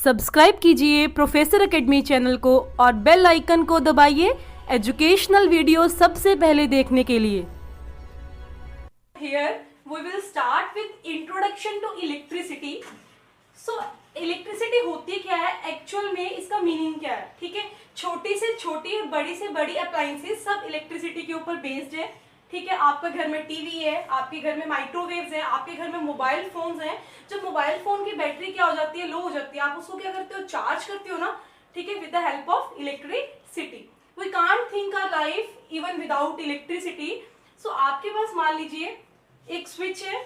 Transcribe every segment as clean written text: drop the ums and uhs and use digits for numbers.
Subscribe कीजिए professor academy channel को और बेल आइकन को दबाइए एजुकेशनल वीडियो सबसे पहले देखने के लिए। Here we will start with introduction to electricity. So electricity होती क्या है, एक्चुअल में इसका मीनिंग क्या है, ठीक है। छोटी से छोटी बड़ी से बड़ी अप्लायंसेस सब इलेक्ट्रिसिटी के ऊपर बेस्ड है, ठीक है। आपके घर में टीवी है, आपके घर में माइक्रोवेव्स है, आपके घर में मोबाइल फोन्स हैं। जब मोबाइल फोन की बैटरी क्या हो जाती है, लो हो जाती है, आप उसको क्या करते हो, चार्ज करते हो ना, ठीक है, with the help of electricity. We can't think our life even without electricity. So आपके पास मान लीजिए एक स्विच है,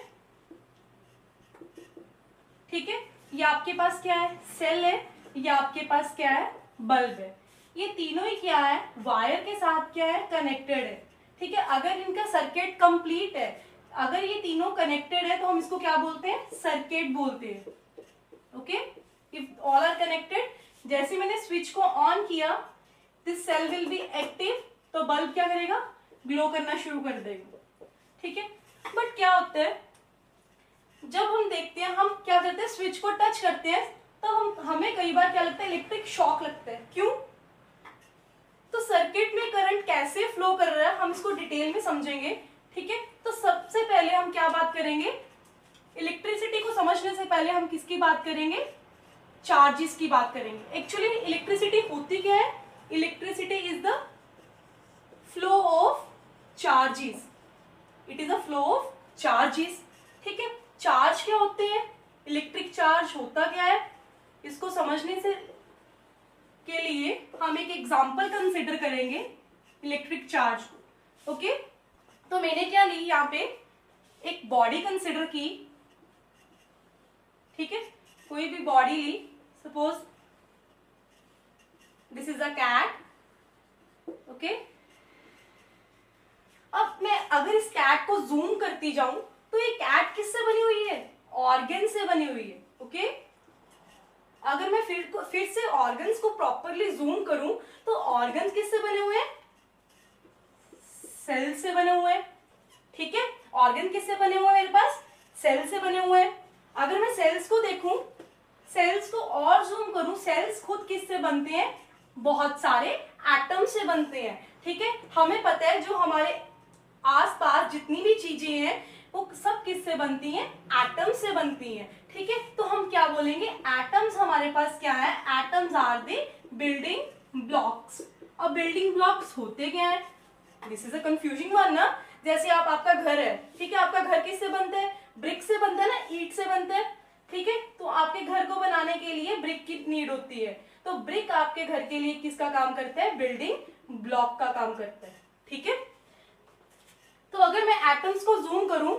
ठीक है, ये आपके पास क्या है, सेल है, या आपके पास क्या है, बल्ब है। ये तीनों ही क्या है, वायर के साथ क्या है, कनेक्टेड है, ठीक है। अगर इनका सर्किट कंप्लीट है, अगर ये तीनों कनेक्टेड है तो हम इसको क्या बोलते हैं, सर्किट बोलते हैं, okay. If all are connected, जैसे मैंने स्विच को ऑन किया, this cell will be active, तो बल्ब क्या करेगा, ग्लो करना शुरू कर देगा, ठीक है। बट क्या होता है, जब हम देखते हैं, हम क्या करते हैं, स्विच को टच करते हैं, तो हमें कई बार क्या लगता है, इलेक्ट्रिक शॉक लगता है। क्यों? तो सर्किट में करंट कैसे फ्लो कर रहा है, हम इसको डिटेल में समझेंगे, ठीक है। तो सबसे पहले हम क्या बात करेंगे, इलेक्ट्रिसिटी को समझने से पहले हम किसकी बात करेंगे, चार्जेस की बात करेंगे। एक्चुअली इलेक्ट्रिसिटी होती क्या है, electricity is the flow of charges, it is a flow of charges, ठीक है। चार्ज क्या होते हैं, इलेक्ट्रिक चार्ज होता क्या है, इसको समझने से के लिए हम एक एग्जांपल कंसीडर करेंगे इलेक्ट्रिक चार्ज को, ओके। तो मैंने क्या ली, यहाँ पे एक बॉडी कंसीडर की, ठीक है, कोई भी बॉडी ली, suppose this is a cat, okay. अब मैं अगर इस कैट को जूम करती जाऊं तो ये कैट किससे बनी हुई है, ऑर्गन से बनी हुई है, ओके। अगर मैं फिर से ऑर्गन्स को प्रॉपरली जूम करूं तो ऑर्गन्स किससे बने हुए हैं, सेल से बने हुए हैं, ठीक है। ऑर्गन किससे बने हुए हैं, मेरे पास सेल से बने हुए हैं। अगर मैं सेल्स को देखूं, सेल्स को और जूम करूं, सेल्स खुद किससे बनते हैं, बहुत सारे एटम से बनते हैं, ठीक है। हमें पता है जो हमारे आसपास जितनी भी चीजें हैं वो सब किससे बनती हैं, एटम से बनती हैं, ठीक है। तो हम क्या बोलेंगे, एटम्स हमारे पास क्या है, atoms are the building blocks. अब बिल्डिंग ब्लॉक्स होते क्या है, this is a confusing one ना। जैसे आपका घर है, ठीक है, आपका घर किससे बनता है, ब्रिक से बनता है ना, ईंट से बनता है, ठीक है। तो आपके घर को बनाने के लिए ब्रिक की नीड होती है, तो ब्रिक आपके घर के लिए किसका काम करता है, बिल्डिंग ब्लॉक का काम करता है, ठीक है। तो अगर मैं एटम्स को जूम करूं,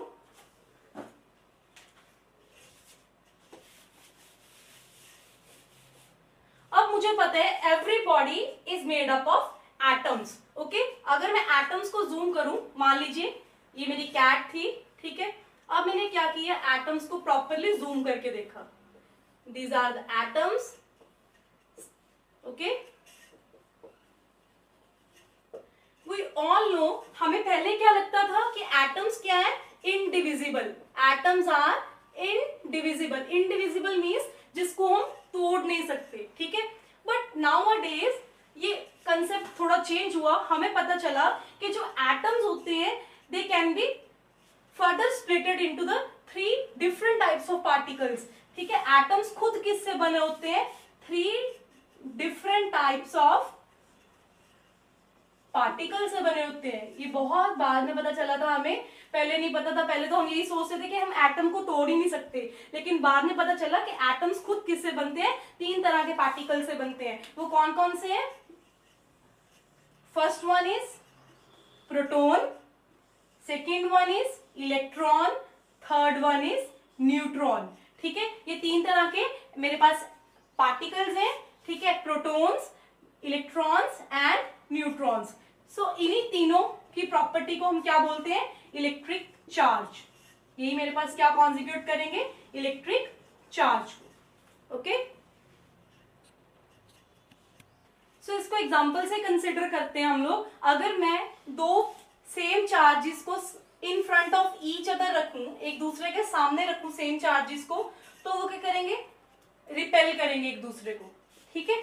अब मुझे पता है every body is made up of atoms, okay. अगर मैं एटम्स को जूम करूं, मान लीजिए ये मेरी कैट थी, ठीक है। अब मैंने क्या किया, एटम्स को प्रॉपरली जूम करके देखा, these are the atoms, okay. We all know, हमें पहले क्या लगता था कि एटम्स क्या है, indivisible, atoms are indivisible. Indivisible means जिसको हम तोड़ नहीं सकते, ठीक है। बट नाउ अ डेज ये कंसेप्ट थोड़ा चेंज हुआ, हमें पता चला कि जो एटम्स होते हैं they can be further splitted into the 3 different types of particles, ठीक है। एटम्स खुद किससे बने होते हैं, 3 डिफरेंट टाइप्स ऑफ पार्टिकल से बने होते हैं। ये बहुत बाद में पता चला था हमें, पहले नहीं पता था। पहले तो हम यही सोचते थे कि हम एटम को तोड़ ही नहीं सकते, लेकिन बाद में पता चला कि एटम्स खुद किससे बनते हैं, 3 तरह के पार्टिकल से बनते हैं। वो कौन कौन से हैं, first one is proton, second one is electron, third one is neutron, ठीक है। ये 3 तरह के मेरे पास पार्टिकल्स हैं, ठीक है, प्रोटॉन्स, इलेक्ट्रॉन्स एंड न्यूट्रॉन्स। सो इन्हीं तीनों की प्रॉपर्टी को हम क्या बोलते हैं, इलेक्ट्रिक चार्ज। यही मेरे पास क्या कॉन्जुगेट करेंगे, इलेक्ट्रिक चार्ज, ओके। सो इसको एग्जांपल से कंसिडर करते हैं हम लोग। अगर मैं 2 सेम चार्जेस को in front of each other रखूं, एक दूसरे के सामने रखूं सेम चार्जेस को, तो वो क्या करेंगे, रिपेल रिपेल करेंगे एक दूसरे को, ठीक है।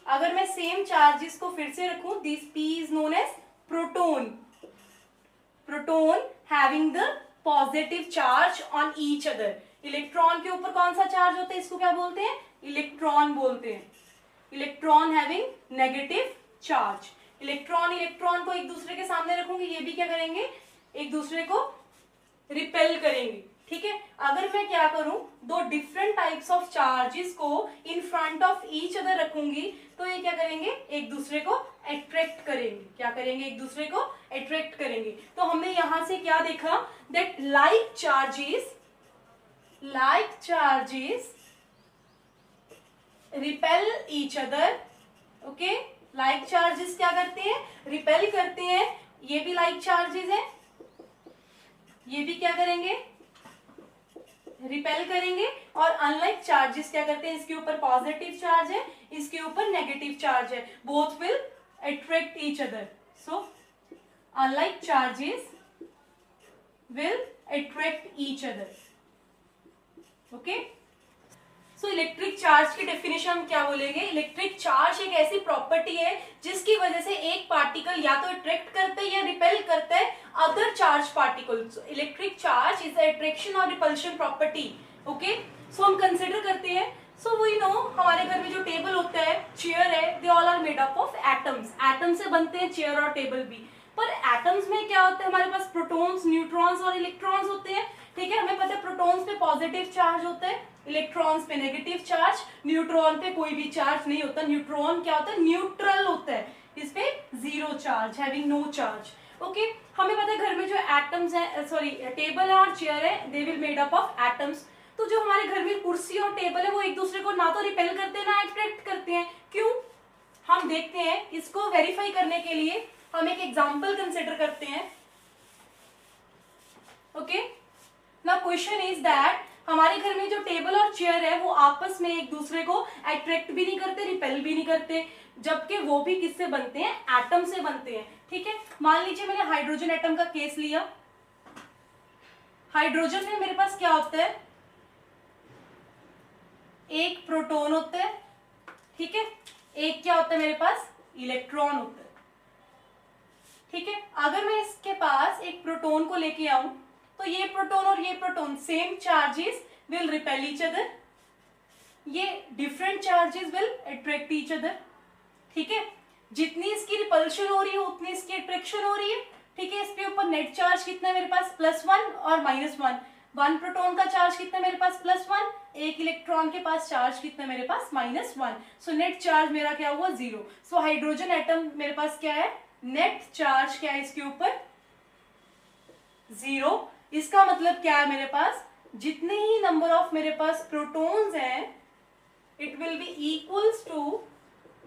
अगर मैं सेम चार्जेस को फिर से रखूं, this P is known as proton, proton having the positive charge on each other. Electron के ऊपर कौन सा चार्ज होता है, इसको क्या बोलते हैं, इलेक्ट्रॉन बोलते हैं। Electron having negative charge, electron electron को एक दूसरे के सामने रखूंगी, ये भी क्या करेंगे, एक दूसरे को रिपेल करेंगे, ठीक है। अगर मैं क्या करूं, दो डिफरेंट टाइप्स ऑफ चार्जेस को in front of each other रखूंगी, तो ये क्या करेंगे, एक दूसरे को अट्रैक्ट करेंगे। क्या करेंगे, एक दूसरे को अट्रैक्ट करेंगे। तो हमने यहां से क्या देखा, that like charges repel each other, okay. Like charges क्या करते हैं, रिपेल करते हैं। ये भी लाइक चार्जेस है, ये भी क्या करेंगे, रिपेल करेंगे। और अनलाइक चार्जेस क्या करते हैं, इसके ऊपर पॉजिटिव चार्ज है, इसके ऊपर नेगेटिव चार्ज है, both will attract each other. So unlike charges will attract each other, okay. So electric charge की डेफिनेशन हम क्या बोलेंगे, इलेक्ट्रिक चार्ज एक ऐसी प्रॉपर्टी है जिसकी वजह से एक पार्टिकल या तो अट्रैक्ट करता है या रिपेल करता है other charge particles. Electric charge is attraction और रिपल्शन प्रॉपर्टी, ओके। सो हम कंसिडर करते हैं, सो वी नो हमारे घर में जो टेबल होता है, चेयर है, they all are made up of atoms. Atom से बनते हैं चेयर और टेबल भी। पर एटम्स में क्या होता है, हमारे पास प्रोटॉन्स, न्यूट्रॉन्स और इलेक्ट्रॉन्स होते हैं, ठीक है। हमें पता है प्रोटॉन्स पे पॉजिटिव चार्ज होता है, इलेक्ट्रॉन्स पे नेगेटिव चार्ज, न्यूट्रॉन पे कोई भी चार्ज नहीं होता। न्यूट्रॉन क्या होता है, न्यूट्रल होता है, इस पे zero charge, having no charge, okay. हमें पता है घर में जो एटम्स है, सॉरी टेबल है और चेयर है, they will made up of atoms. तो जो हमारे घर में कुर्सी और टेबल है वो एक दूसरे को ना तो रिपेल करते हैं ना अट्रैक्ट करते हैं। क्यों, हम देखते हैं। इसको वेरीफाई करने के लिए हम एक एग्जाम्पल कंसिडर करते हैं, okay. Now question is that हमारे घर में जो टेबल और चेयर है वो आपस में एक दूसरे को अट्रैक्ट भी नहीं करते, रिपेल भी नहीं करते, जबकि वो भी किससे बनते हैं, एटम से बनते हैं, ठीक है। मान लीजिए मैंने हाइड्रोजन एटम का केस लिया। हाइड्रोजन में मेरे पास क्या होता है, एक प्रोटॉन होता है, ठीक है, एक क्या होता है मेरे पास, इलेक्ट्रॉन होता है, ठीक है। अगर मैं इसके पास एक प्रोटॉन को लेके आऊं तो ये प्रोटॉन और ये proton same charges will repel each other, ये different charges will attract each other, ठीक है। जितनी इसकी रिपल्शन हो रही है उतनी इसकी अट्रैक्शन हो रही है, ठीक है। इसके ऊपर नेट चार्ज कितना है मेरे पास, +1 और -1। वन प्रोटॉन का चार्ज कितना है मेरे पास, +1, एक इलेक्ट्रॉन के पास चार्ज कितना है मेरे पास, -1। सो नेट चार्ज मेरा क्या हुआ, 0। सो हाइड्रोजन एटम मेरे पास क्या है, नेट चार्ज क्या है इसके ऊपर, 0। इसका मतलब क्या है, मेरे पास जितने ही नंबर ऑफ मेरे पास प्रोटॉन्स हैं, it will be equals to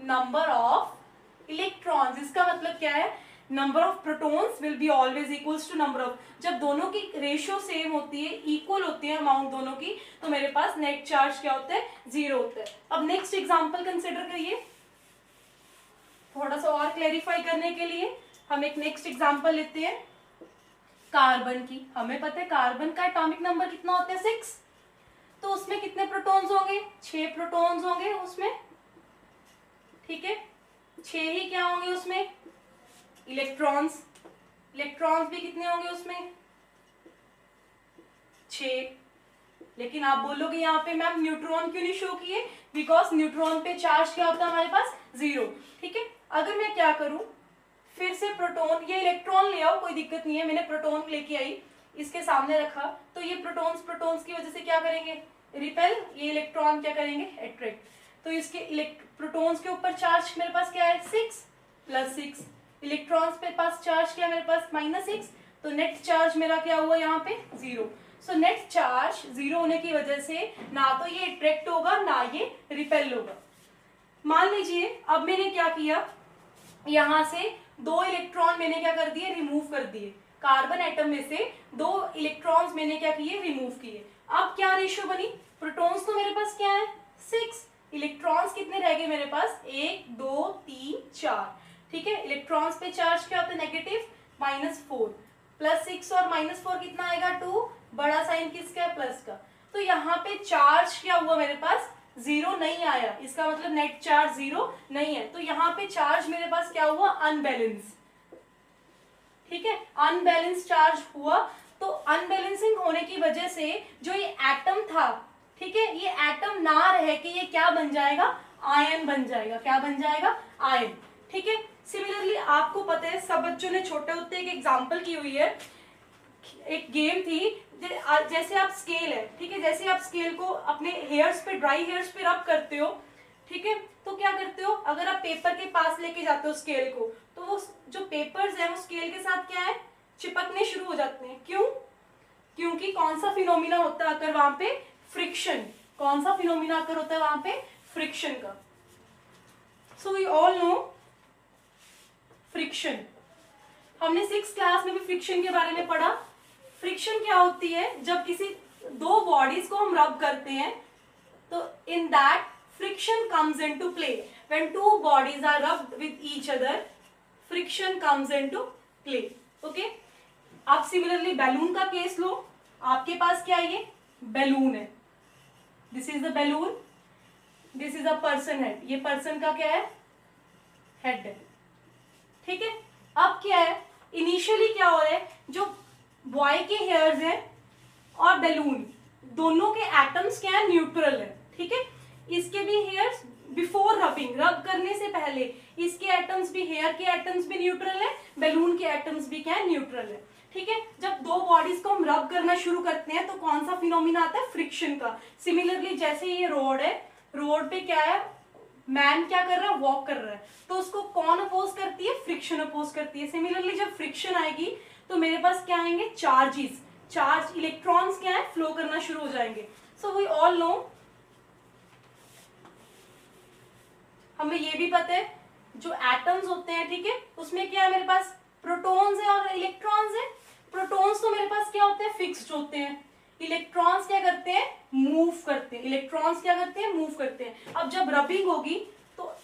number of electrons. इसका मतलब क्या है, number of protons will be always equals to number of, जब दोनों की रेशियो सेम होती है, इक्वल होती है अमाउंट दोनों की, तो मेरे पास नेट चार्ज क्या होता है, 0 होता है। अब नेक्स्ट एग्जांपल कंसिडर करिए, थोड़ा सा और क्लैरिफाई करने के लिए हम एक नेक्स्ट एग्जांपल लेते हैं कार्बन की। हमें पता है कार्बन का एटॉमिक नंबर कितना होता है, 6। तो उसमें कितने प्रोटॉन्स होंगे, 6 प्रोटॉन्स होंगे उसमें, ठीक है। 6 ही क्या होंगे उसमें, इलेक्ट्रॉन्स। इलेक्ट्रॉन्स भी कितने होंगे उसमें, 6। लेकिन आप बोलोगे यहाँ पे मैम न्यूट्रॉन क्यों नहीं शो किए, बिकॉज न्यूट्रॉन पे चार्ज क्या होता है हमारे पास, 0, ठीक है। अगर मैं क्या करूं, फिर से प्रोटॉन, ये इलेक्ट्रॉन ले आओ, कोई दिक्कत नहीं है, मैंने प्रोटॉन लेके आई, इसके सामने रखा, तो ये प्रोटॉन्स की वजह से क्या करेंगे, रिपेल, ये इलेक्ट्रॉन क्या करेंगे, अट्रैक्ट। तो इसके प्रोटॉन्स के ऊपर चार्ज मेरे पास क्या है, 6 + 6। इलेक्ट्रॉन्स पे पास चार्ज क्या है मेरे पास, -6। तो नेट चार्ज मेरा क्या हुआ यहाँ पे, 0। सो नेट चार्ज 0 होने की वजह से ना तो ये अट्रैक्ट होगा ना ये रिपेल होगा। मान लीजिए अब मैंने क्या किया, यहाँ से 2 इलेक्ट्रॉन मैंने क्या कर दिए, रिमूव कर दिए। कार्बन एटम में से 2 इलेक्ट्रॉन्स मैंने क्या किए, रिमूव किए। अब क्या रेशियो बनी, प्रोटॉन्स तो मेरे पास क्या है, 6, इलेक्ट्रॉन्स कितने रह गए मेरे पास, 1 2 3 4, ठीक है। इलेक्ट्रॉन्स पे चार्ज क्या होता है, नेगेटिव, -4 + 6 और -4 कितना आएगा, 2, बड़ा साइन किसका है, प्लस का। तो यहाँ पे चार्ज क्या हुआ मेरे पास, जीरो नहीं आया, इसका मतलब नेट चार्ज जीरो नहीं है, तो यहाँ पे चार्ज मेरे पास क्या हुआ, अनबैलेंस। ठीक है, अनबैलेंस चार्ज हुआ, तो अनबैलेंसिंग होने की वजह से जो ये एटम था, ठीक है, ये एटम ना रह के ये क्या बन जाएगा, आयन बन जाएगा। क्या बन जाएगा, आयन। ठीक है, सिमिलरली आपको पता है, सब बच्चों ने छोटे होते एक एग्जांपल की हुई है, एक गेम थी, जैसे आप स्केल है, ठीक है, जैसे आप स्केल को अपने हेयर्स पे, ड्राई हेयर्स पे रब करते हो, ठीक है, तो क्या करते हो, अगर आप पेपर के पास लेके जाते हो स्केल को, तो वो जो पेपर्स है वो स्केल के साथ क्या है, चिपकने शुरू हो जाते हैं। क्यों, क्योंकि कौन सा फिनोमिना होता है अगर वहां पे, फ्रिक्शन। कौन सा फिनोमिना अगर होता है वहां पे, फ्रिक्शन का। So we all know friction, हमने 6th क्लास में भी फ्रिक्शन के बारे में पढ़ा। फ्रिक्शन क्या होती है, जब किसी दो बॉडीज को हम रब करते हैं, तो in that friction comes into play. When two bodies are rubbed with each other, friction comes into play. Okay, आप सिमिलरली बैलून का केस लो, आपके पास क्या है, ये बैलून है, this is the balloon, this is a person head, ये पर्सन का क्या है, हेड है। ठीक है, अब क्या है, इनिशियली क्या हो रहा है, जो बॉय के हेयर्स हैं और बैलून दोनों के एटम्स क्या है, न्यूट्रल है। ठीक है, इसके भी हेयर्स बिफोर रबिंग, रब करने से पहले इसके एटम्स भी, हेयर के एटम्स भी न्यूट्रल है, बैलून के एटम्स भी क्या है, न्यूट्रल है। ठीक है, जब दो बॉडीज को हम रब करना शुरू करते हैं तो कौन सा फिनोमिना आता है, फ्रिक्शन का। सिमिलरली जैसे ये रोड है, रोड पे क्या है, मैन क्या कर रहा है, वॉक कर रहा है, तो उसको कौन अपोज करती है, फ्रिक्शन अपोज करती है। सिमिलरली जब फ्रिक्शन आएगी तो मेरे पास क्या आएंगे, चार्जेस, चार्ज इलेक्ट्रॉन्स क्या है, फ्लो करना शुरू हो जाएंगे। सो वी ऑल नो, हमें ये भी पता है जो एटम्स होते हैं, ठीक है, उसमें क्या है, मेरे पास प्रोटॉन्स है और इलेक्ट्रॉन्स है। प्रोटॉन्स तो मेरे पास क्या होते हैं, फिक्स्ड होते हैं, इलेक्ट्रॉन्स क्या करते हैं, मूव करते हैं, इलेक्ट्रॉन्स क्या करते हैं, मूव करते हैं। अब जब रबिंग होगी तो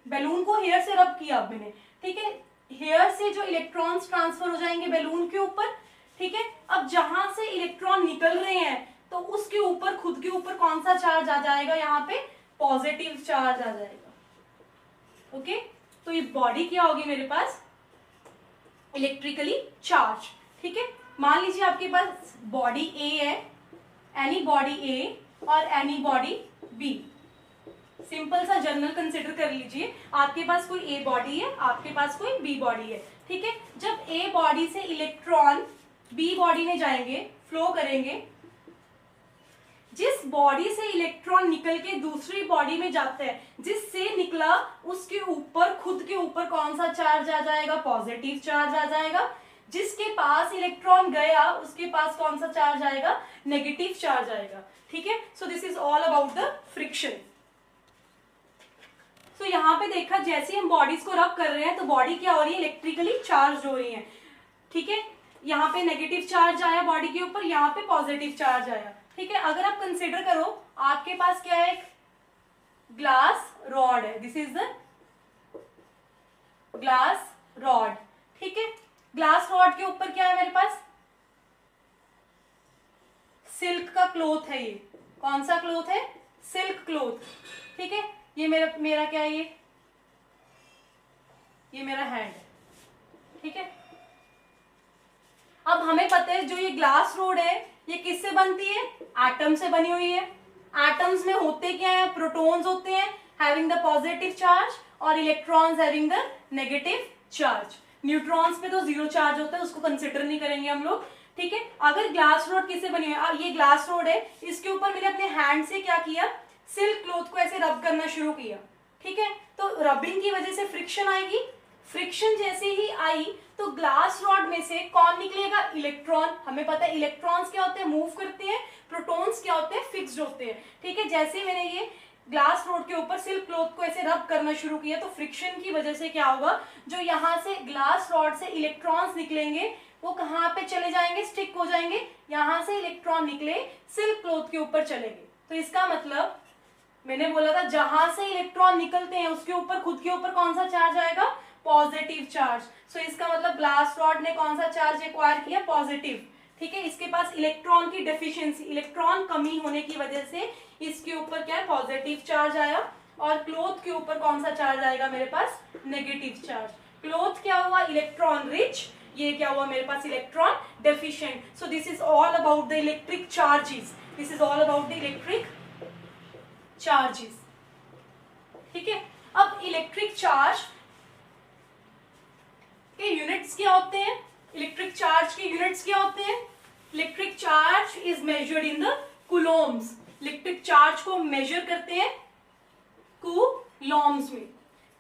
बैलून को हेयर से रब किया अब मैंने, ठीक है, हेयर से जो इलेक्ट्रॉन्स ट्रांसफर हो जाएंगे बैलून के ऊपर। ठीक है, अब जहां से इलेक्ट्रॉन निकल रहे हैं तो उसके ऊपर, खुद के ऊपर कौन सा चार्ज आ जाएगा, यहाँ पे पॉजिटिव चार्ज आ जाएगा। ओके, तो ये बॉडी क्या होगी मेरे पास, इलेक्ट्रिकली चार्ज। ठीक है, मान लीजिए आपके पास बॉडी ए है, एनी बॉडी ए और एनी बॉडी बी। सिंपल सा जर्नल कंसिडर कर लीजिए, आपके पास कोई ए बॉडी है, आपके पास कोई बी बॉडी है। ठीक है, जब ए बॉडी से इलेक्ट्रॉन बी बॉडी में जाएंगे, फ्लो करेंगे, जिस बॉडी से इलेक्ट्रॉन निकल के दूसरी बॉडी में जाता है, जिससे निकला उसके ऊपर, खुद के ऊपर कौन सा चार्ज आ जाएगा, पॉजिटिव चार्ज आ जाएगा। जिसके पास इलेक्ट्रॉन गया उसके पास कौन सा चार्ज आएगा, नेगेटिव चार्ज आएगा। ठीक है, सो this is all about the friction. तो यहाँ पे देखा, जैसे हम बॉडीज को रब कर रहे हैं तो बॉडी क्या हो रही है, इलेक्ट्रिकली चार्ज हो रही है। ठीक है, यहाँ पे नेगेटिव चार्ज आया बॉडी के ऊपर, यहाँ पे पॉजिटिव चार्ज आया। ठीक है, अगर आप कंसिडर करो, आपके पास क्या है, एक ग्लास रॉड है, this is the glass rod. ठीक है, ग्लास रॉड के ऊपर क्या है मेरे पास, सिल्क का क्लोथ है, ये कौन सा क्लोथ है, सिल्क क्लोथ। ठीक है, ये मेरा क्या है, ये मेरा हैंड है। ठीक है, अब हमें पता है जो ये ग्लास रोड है ये किससे बनती है, एटम से बनी हुई है। एटम्स में होते क्या है, प्रोटॉन्स होते हैं हैविंग द पॉजिटिव चार्ज और electrons having the negative charge. Neutrons पे तो जीरो चार्ज होता है, उसको कंसिडर नहीं करेंगे हम लोग। ठीक है, अगर ग्लास रोड किससे बनी हुई है, ये ग्लास रोड है, इसके ऊपर मैंने अपने हैंड से क्या किया, सिल्क क्लोथ को ऐसे रब करना शुरू किया। ठीक है, तो रबिंग की वजह से फ्रिक्शन आएगी। फ्रिक्शन जैसे ही आई तो ग्लास रॉड में से कौन निकलेगा, इलेक्ट्रॉन। हमें पता है इलेक्ट्रॉन्स क्या होते हैं, मूव करते हैं, प्रोटॉन्स क्या होते हैं, फिक्स्ड होते हैं। ठीक है, जैसे मैंने ये ग्लास रोड के ऊपर सिल्क क्लोथ को ऐसे रब करना शुरू किया तो फ्रिक्शन की वजह से क्या होगा, जो यहाँ से ग्लास रॉड से इलेक्ट्रॉन्स निकलेंगे वो कहाँ पे चले जाएंगे, स्टिक हो जाएंगे। यहाँ से इलेक्ट्रॉन निकले सिल्क क्लोथ के ऊपर चले गए, तो इसका मतलब मैंने बोला था जहां से इलेक्ट्रॉन निकलते हैं उसके ऊपर, खुद के ऊपर कौन सा चार्ज आएगा, पॉजिटिव चार्ज। सो इसका मतलब ग्लास रॉड ने कौन सा चार्ज एक्वायर किया, पॉजिटिव। ठीक है, इसके पास इलेक्ट्रॉन की डेफिशिएंसी, इलेक्ट्रॉन कमी होने की वजह से इसके ऊपर क्या है, पॉजिटिव चार्ज आया, और क्लॉथ के ऊपर कौन सा चार्ज आएगा मेरे पास, नेगेटिव चार्ज। क्लॉथ क्या हुआ, इलेक्ट्रॉन रिच, ये क्या हुआ मेरे पास, electron deficient. So this is all about the electric charges, this is all about the electric charges. ठीक है, अब इलेक्ट्रिक चार्ज के यूनिट्स क्या होते हैं, इलेक्ट्रिक चार्ज के यूनिट्स क्या होते हैं, electric charge is measured in the coulombs. Electric charge को मेजर करते हैं कूलोम्स में।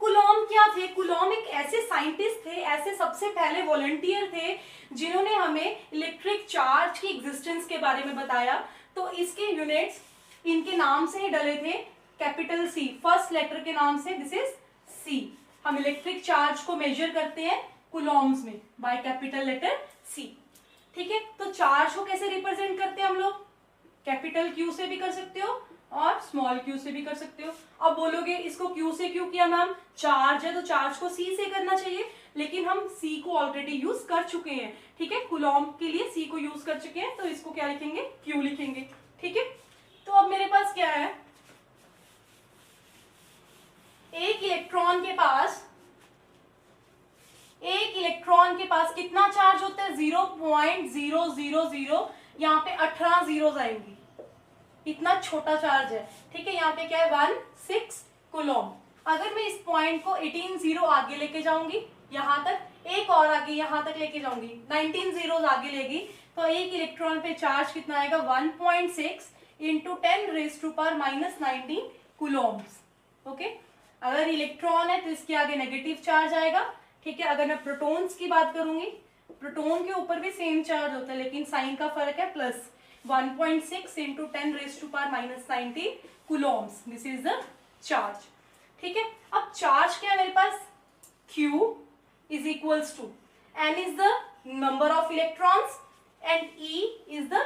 कूलोम क्या थे, कूलोम एक ऐसे साइंटिस्ट थे, ऐसे सबसे पहले वॉलंटियर थे जिन्होंने हमें इलेक्ट्रिक चार्ज की एग्जिस्टेंस के बारे में बताया। तो इसके यूनिट्स इनके नाम से ही डले थे, कैपिटल सी, फर्स्ट लेटर के नाम से, दिस इज सी। हम इलेक्ट्रिक चार्ज को मेजर करते हैं कूलोम्स में बाय कैपिटल लेटर सी। ठीक है, तो चार्ज को कैसे रिप्रेजेंट करते हैं हम लोग, कैपिटल क्यू से भी कर सकते हो और स्मॉल क्यू से भी कर सकते हो। अब बोलोगे इसको क्यू से क्यों किया मैम, चार्ज है तो चार्ज को सी से करना चाहिए, लेकिन हम सी को ऑलरेडी यूज कर चुके हैं। ठीक है, कूलोम के लिए सी को यूज कर चुके हैं, तो इसको क्या लिखेंगे, क्यू लिखेंगे। ठीक है, तो अब मेरे पास क्या है, एक इलेक्ट्रॉन के पास कितना चार्ज होता है, 0.000, यहाँ पे 18 जीरोस आएंगी, इतना छोटा चार्ज है। ठीक है, यहाँ पे क्या है, 16 कूलोम। अगर मैं इस पॉइंट को 18 जीरो आगे लेके जाऊंगी, यहाँ तक, एक और आगे यहाँ तक लेके जाऊंगी, 19 जीरोस आगे लेगी, तो एक इलेक्ट्रॉन पे चार्ज कितना आएगा, 1.6 इंटू 10⁻⁻19 कूलोम्स। ओके, अगर इलेक्ट्रॉन है तो इसके आगे नेगेटिव चार्ज आएगा। ठीक है, अगर मैं प्रोटॉन्स की बात करूंगी, प्रोटॉन के ऊपर भी सेम चार्ज होता है, लेकिन साइन का फर्क है, plus 1.6 into 10⁻⁻19 coulombs, this is the charge. ठीक है, अब चार्ज क्या है मेरे पास, Q is equals to N is the number of electrons and E is the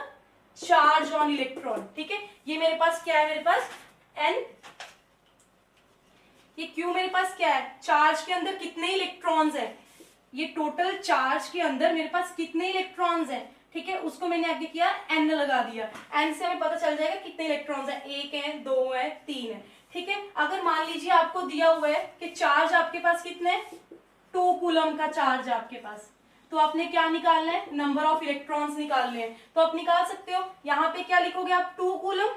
charge on electron. ठीक है, ये मेरे पास क्या है, मेरे पास N, ये Q मेरे पास क्या है, चार्ज के अंदर कितने इलेक्ट्रॉन्स हैं, ये टोटल चार्ज के अंदर मेरे पास कितने इलेक्ट्रॉन्स हैं। ठीक है, उसको मैंने आगे किया N लगा दिया, N से हमें पता चल जाएगा कितने इलेक्ट्रॉन्स हैं, 1 है, 2 है, 3 है। ठीक है, अगर मान लीजिए आपको दिया हुआ है कि चार्ज आपके पास कितने, 2 कूलम का चार्ज है आपके पास, तो आपने क्या निकालना है, नंबर ऑफ इलेक्ट्रॉन्स निकालने हैं। तो आप निकाल सकते हो, यहाँ पे क्या लिखोगे आप, 2 कूलम,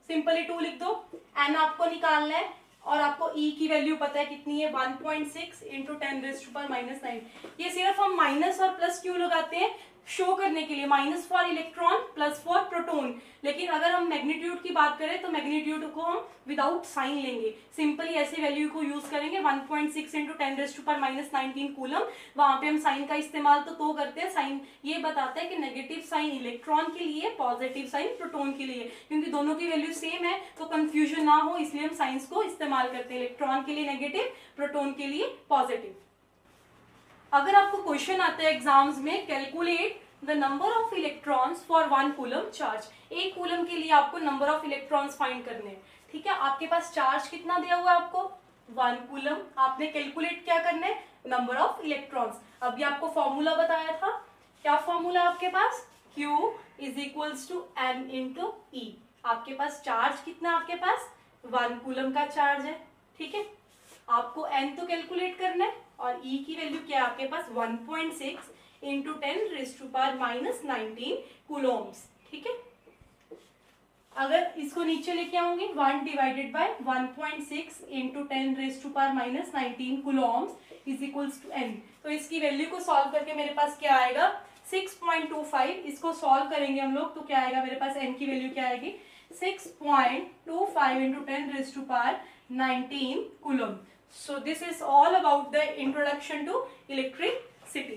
सिंपली 2 लिख दो। N आपको निकालना है और आपको E की वैल्यू पता है कितनी है, 1.6 इंटू 10⁻⁹। ये सिर्फ हम माइनस और प्लस क्यों लगाते हैं, शो करने के लिए, minus for electron, plus for proton. लेकिन अगर हम मैग्नीट्यूड की बात करें तो मैग्नीट्यूड को हम विदाउट साइन लेंगे, सिंपली ऐसे वैल्यू को यूज करेंगे, 1.6 इंटू 10⁻⁹ कूलम। वहां पे हम साइन का इस्तेमाल तो करते हैं, साइन ये बताता है कि नेगेटिव साइन इलेक्ट्रॉन के लिए, पॉजिटिव साइन प्रोटॉन के लिए, क्योंकि दोनों की वैल्यू सेम है तो कंफ्यूजन ना हो, इसलिए हम साइंस को इस्तेमाल करते हैं, इलेक्ट्रॉन के लिए नेगेटिव, प्रोटॉन के लिए पॉजिटिव। अगर आपको क्वेश्चन आता है एग्जाम्स में, calculate the number of electrons for 1 coulomb charge, एक कूलम के लिए आपको नंबर ऑफ इलेक्ट्रॉन्स फाइंड करने हैं। ठीक है, आपके पास चार्ज कितना दिया हुआ है आपको, 1 कूलम, आपने कैलकुलेट क्या करना है, नंबर ऑफ इलेक्ट्रॉन्स। अभी आपको फॉर्मूला बताया था, क्या फॉर्मूला आपके पास, Q is equals to N into E। आपके पास चार्ज कितना, आपके पास 1 कूलम का चार्ज है। ठीक है, आपको N तो कैलकुलेट करना है और E की वैल्यू क्या है आपके पास, 1.6 इंटू 10⁻⁻19 कूलोम्स। ठीक है, अगर इसको नीचे लेके आऊंगी, 1 divided by 1.6 into 10⁻⁻19 coulombs is equals to N। तो इसकी वैल्यू को सॉल्व करके मेरे पास क्या आएगा, 6.25। इसको सॉल्व करेंगे हम लोग तो क्या आएगा मेरे पास, N की वैल्यू क्या आएगी, 6.25 into 10⁻⁹ coulomb. So this is all about the introduction to electricity.